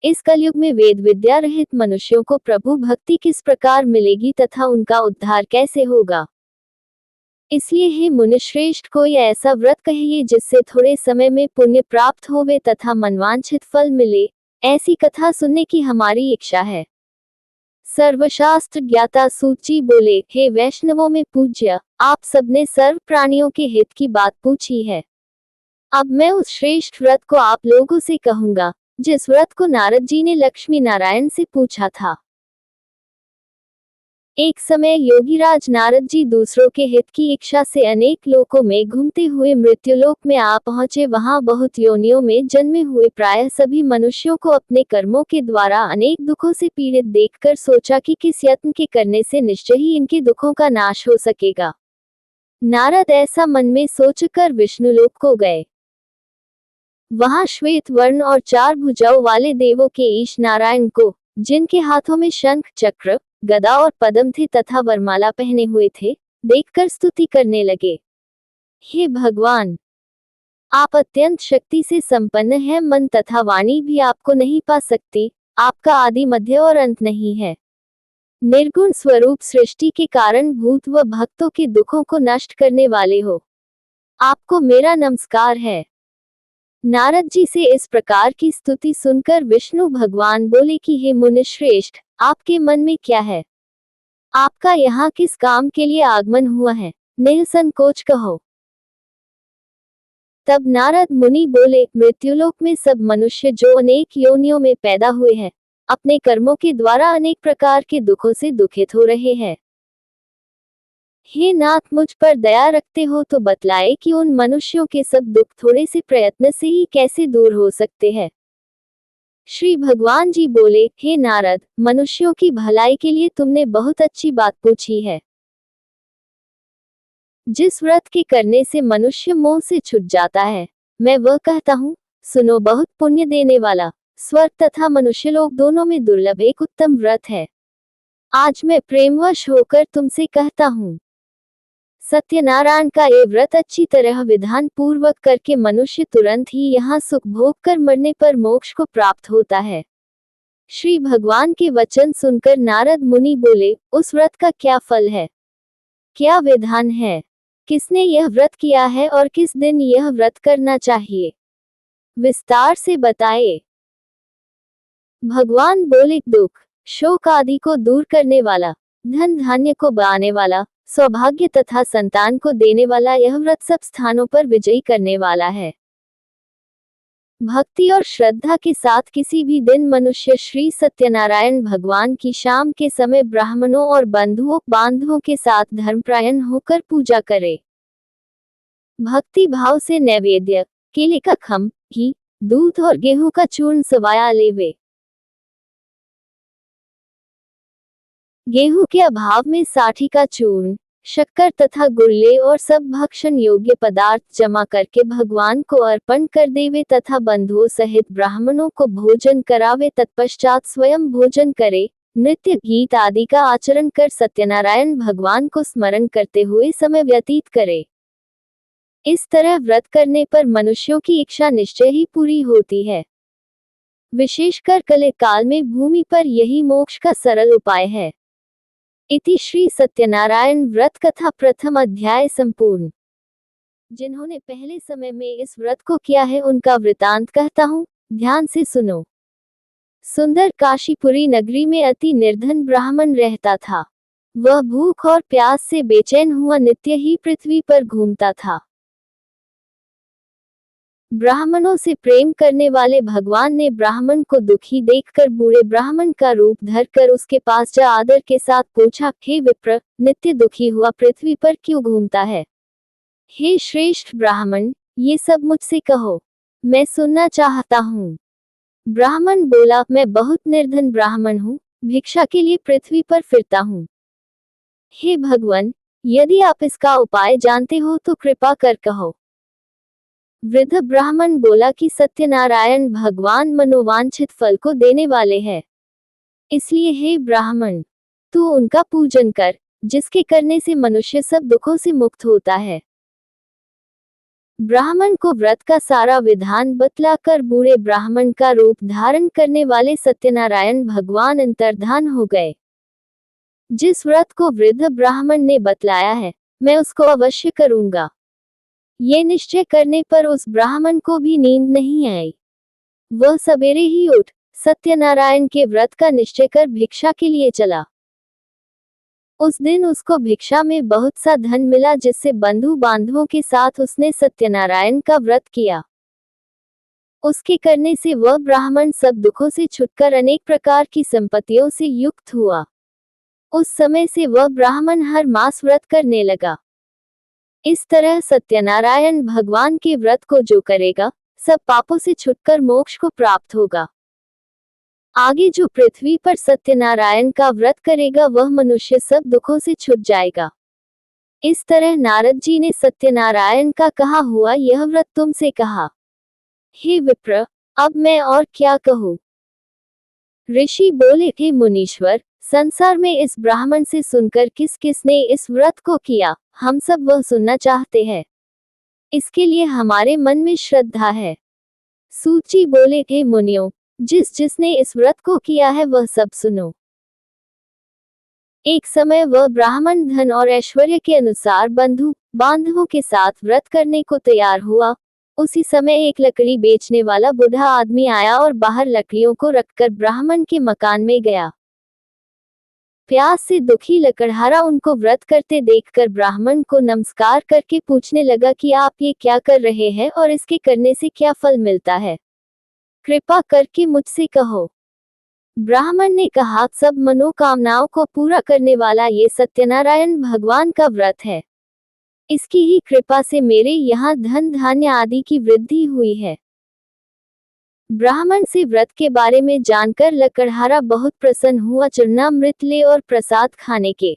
इस कलयुग में वेद विद्या रहित मनुष्यों को प्रभु भक्ति किस प्रकार मिलेगी तथा उनका उद्धार कैसे होगा। इसलिए हे मुनिश्रेष्ठ, कोई ऐसा व्रत कहिए जिससे थोड़े समय में पुण्य प्राप्त होवे तथा मनवांछित फल मिले। ऐसी कथा सुनने की हमारी इच्छा है। सर्वशास्त्र ज्ञाता सूत जी बोले, हे वैष्णवों में पूज्य, आप सबने सर्व प्राणियों के हित की बात पूछी है। अब मैं उस श्रेष्ठ व्रत को आप लोगों से कहूंगा, जिस व्रत को नारद जी ने लक्ष्मी नारायण से पूछा था। एक समय योगीराज नारद जी दूसरों के हित की इच्छा से अनेक लोकों में घूमते हुए मृत्युलोक में आ पहुंचे। वहां बहुत योनियों में जन्मे हुए प्रायः सभी मनुष्यों को अपने कर्मों के द्वारा अनेक दुखों से पीड़ित देखकर सोचा कि किस यत्न के करने से निश्चय ही इनके दुखों का नाश हो सकेगा। नारद ऐसा मन में सोचकर विष्णुलोक को गए। वहां श्वेत वर्ण और 4 भुजाओं वाले देवों के ईश नारायण को, जिनके हाथों में शंख चक्र गदा और पद्म थे तथा वरमाला पहने हुए थे, देखकर स्तुति करने लगे। हे भगवान, आप अत्यंत शक्ति से संपन्न हैं, मन तथा वाणी भी आपको नहीं पा सकती। आपका आदि मध्य और अंत नहीं है। निर्गुण स्वरूप सृष्टि के कारण भूत व भक्तों के दुखों को नष्ट करने वाले हो। आपको मेरा नमस्कार है। नारद जी से इस प्रकार की स्तुति सुनकर विष्णु भगवान बोले कि हे मुनिश्रेष्ठ, आपके मन में क्या है? आपका यहाँ किस काम के लिए आगमन हुआ है? निसंकोच कहो। तब नारद मुनि बोले, मृत्युलोक में सब मनुष्य जो अनेक योनियों में पैदा हुए हैं, अपने कर्मों के द्वारा अनेक प्रकार के दुखों से दुखित हो रहे हैं। हे नाथ, मुझ पर दया रखते हो तो बतलाए कि उन मनुष्यों के सब दुख थोड़े से प्रयत्न से ही कैसे दूर हो सकते हैं। श्री भगवान जी बोले, हे नारद, मनुष्यों की भलाई के लिए तुमने बहुत अच्छी बात पूछी है। जिस व्रत के करने से मनुष्य मोह से छूट जाता है, मैं वह कहता हूँ, सुनो, बहुत पुण्य देने वाला, स्वर्ग तथा मनुष्यलोक दोनों में दुर्लभ एक उत्तम व्रत है। आज मैं प्रेमवश होकर तुमसे कहता हूँ। सत्यनारायण का ये व्रत अच्छी तरह विधान पूर्वक करके मनुष्य तुरंत ही यहाँ सुख भोग कर मरने पर मोक्ष को प्राप्त होता है। श्री भगवान के वचन सुनकर नारद मुनि बोले, उस व्रत का क्या फल है? क्या विधान है? किसने यह व्रत किया है और किस दिन यह व्रत करना चाहिए? विस्तार से बताए। भगवान बोले, दुख शोक आदि को दूर करने वाला, धन धान्य को बढ़ाने वाला, सौभाग्य तथा संतान को देने वाला यह व्रत सब स्थानों पर विजयी करने वाला है। भक्ति और श्रद्धा के साथ किसी भी दिन मनुष्य श्री सत्यनारायण भगवान की शाम के समय ब्राह्मणों और बंधुओं बांधवों के साथ धर्मपरायण होकर पूजा करे। भक्ति भाव से नैवेद्य केले का खम, घी, दूध और गेहूं का चूर्ण सवाया लेवे। गेहूं के अभाव में साठी का चूर्ण, शक्कर तथा गुड़ले और सब भक्षण योग्य पदार्थ जमा करके भगवान को अर्पण कर देवे तथा बंधुओं सहित ब्राह्मणों को भोजन करावे। तत्पश्चात स्वयं भोजन करे, नृत्य गीत आदि का आचरण कर सत्यनारायण भगवान को स्मरण करते हुए समय व्यतीत करे। इस तरह व्रत करने पर मनुष्यों की इच्छा निश्चय ही पूरी होती है। विशेषकर कले काल में भूमि पर यही मोक्ष का सरल उपाय है। इति श्री सत्यनारायण व्रत कथा प्रथम अध्याय संपूर्ण। जिन्होंने पहले समय में इस व्रत को किया है उनका वृतांत कहता हूँ, ध्यान से सुनो। सुंदर काशीपुरी नगरी में अति निर्धन ब्राह्मण रहता था। वह भूख और प्यास से बेचैन हुआ नित्य ही पृथ्वी पर घूमता था। ब्राह्मणों से प्रेम करने वाले भगवान ने ब्राह्मण को दुखी देखकर बूढ़े ब्राह्मण का रूप धरकर उसके पास जा आदर के साथ पूछा, हे विप्र, नित्य दुखी हुआ पृथ्वी पर क्यों घूमता है? हे श्रेष्ठ ब्राह्मण, ये सब मुझसे कहो, मैं सुनना चाहता हूँ। ब्राह्मण बोला, मैं बहुत निर्धन ब्राह्मण हूँ, भिक्षा के लिए पृथ्वी पर फिरता हूँ। हे भगवान, यदि आप इसका उपाय जानते हो तो कृपा कर कहो। वृद्ध ब्राह्मण बोला कि सत्यनारायण भगवान मनोवांछित फल को देने वाले हैं। इसलिए हे ब्राह्मण, तू उनका पूजन कर, जिसके करने से मनुष्य सब दुखों से मुक्त होता है। ब्राह्मण को व्रत का सारा विधान बतलाकर बूढ़े ब्राह्मण का रूप धारण करने वाले सत्यनारायण भगवान अंतर्धान हो गए। जिस व्रत को वृद्ध ब्राह्मण ने बतलाया है, मैं उसको अवश्य करूंगा। ये निश्चय करने पर उस ब्राह्मण को भी नींद नहीं आई। वह सवेरे ही उठ सत्यनारायण के व्रत का निश्चय कर भिक्षा के लिए चला। उस दिन उसको भिक्षा में बहुत सा धन मिला, जिससे बंधु बांधवों के साथ उसने सत्यनारायण का व्रत किया। उसके करने से वह ब्राह्मण सब दुखों से छुटकर अनेक प्रकार की संपत्तियों से युक्त हुआ। उस समय से वह ब्राह्मण हर मास व्रत करने लगा। इस तरह सत्यनारायण भगवान के व्रत को जो करेगा, सब पापों से छुटकर मोक्ष को प्राप्त होगा। आगे जो पृथ्वी पर सत्यनारायण का व्रत करेगा, वह मनुष्य सब दुखों से छूट जाएगा। इस तरह नारद जी ने सत्यनारायण का कहा हुआ यह व्रत तुमसे कहा। हे विप्र, अब मैं और क्या कहूँ। ऋषि बोले, हे मुनीश्वर, संसार में इस ब्राह्मण से सुनकर किस किसने इस व्रत को किया, हम सब वह सुनना चाहते हैं। इसके लिए हमारे मन में श्रद्धा है। सूची बोले, हे मुनियों, जिसने इस व्रत को किया है वह सब सुनो। एक समय वह ब्राह्मण धन और ऐश्वर्य के अनुसार बंधु बांधवों के साथ व्रत करने को तैयार हुआ। उसी समय एक लकड़ी बेचने वाला बूढ़ा आदमी आया और बाहर लकड़ियों को रखकर ब्राह्मण के मकान में गया। प्यास से दुखी लकड़हारा उनको व्रत करते देखकर ब्राह्मण को नमस्कार करके पूछने लगा कि आप ये क्या कर रहे हैं और इसके करने से क्या फल मिलता है, कृपा करके मुझसे कहो। ब्राह्मण ने कहा, सब मनोकामनाओं को पूरा करने वाला ये सत्यनारायण भगवान का व्रत है। इसकी ही कृपा से मेरे यहाँ धन धान्य आदि की वृद्धि हुई है। ब्राह्मण से व्रत के बारे में जानकर लकड़हारा बहुत प्रसन्न हुआ। चरणामृत ले और प्रसाद खाने के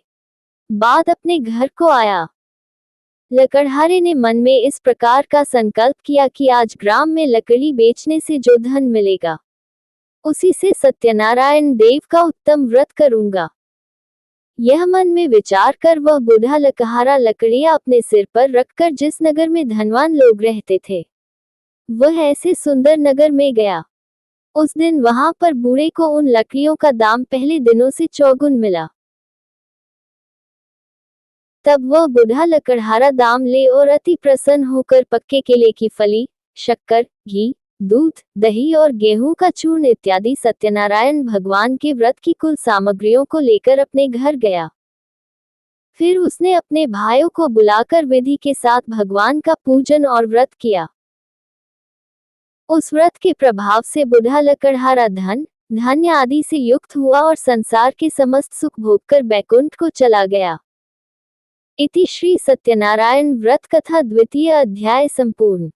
बाद अपने घर को आया। लकड़हारे ने मन में इस प्रकार का संकल्प किया कि आज ग्राम में लकड़ी बेचने से जो धन मिलेगा, उसी से सत्यनारायण देव का उत्तम व्रत करूंगा। यह मन में विचार कर वह बूढ़ा लकड़हारा लकड़ियां अपने सिर पर रखकर जिस नगर में धनवान लोग रहते थे, वह ऐसे सुंदर नगर में गया। उस दिन वहां पर बूढ़े को उन लकड़ियों का दाम पहले दिनों से चौगुन मिला। तब वह बूढ़ा लकड़हारा दाम ले और अति प्रसन्न होकर पक्के केले की फली, शक्कर, घी, दूध, दही और गेहूं का चूर्ण इत्यादि सत्यनारायण भगवान के व्रत की कुल सामग्रियों को लेकर अपने घर गया। फिर उसने अपने भाइयों को बुलाकर विधि के साथ भगवान का पूजन और व्रत किया। उस व्रत के प्रभाव से बूढ़ा लकड़हारा धन धान्य आदि से युक्त हुआ और संसार के समस्त सुख भोगकर बैकुंठ को चला गया। इति श्री सत्यनारायण व्रत कथा द्वितीय अध्याय संपूर्ण।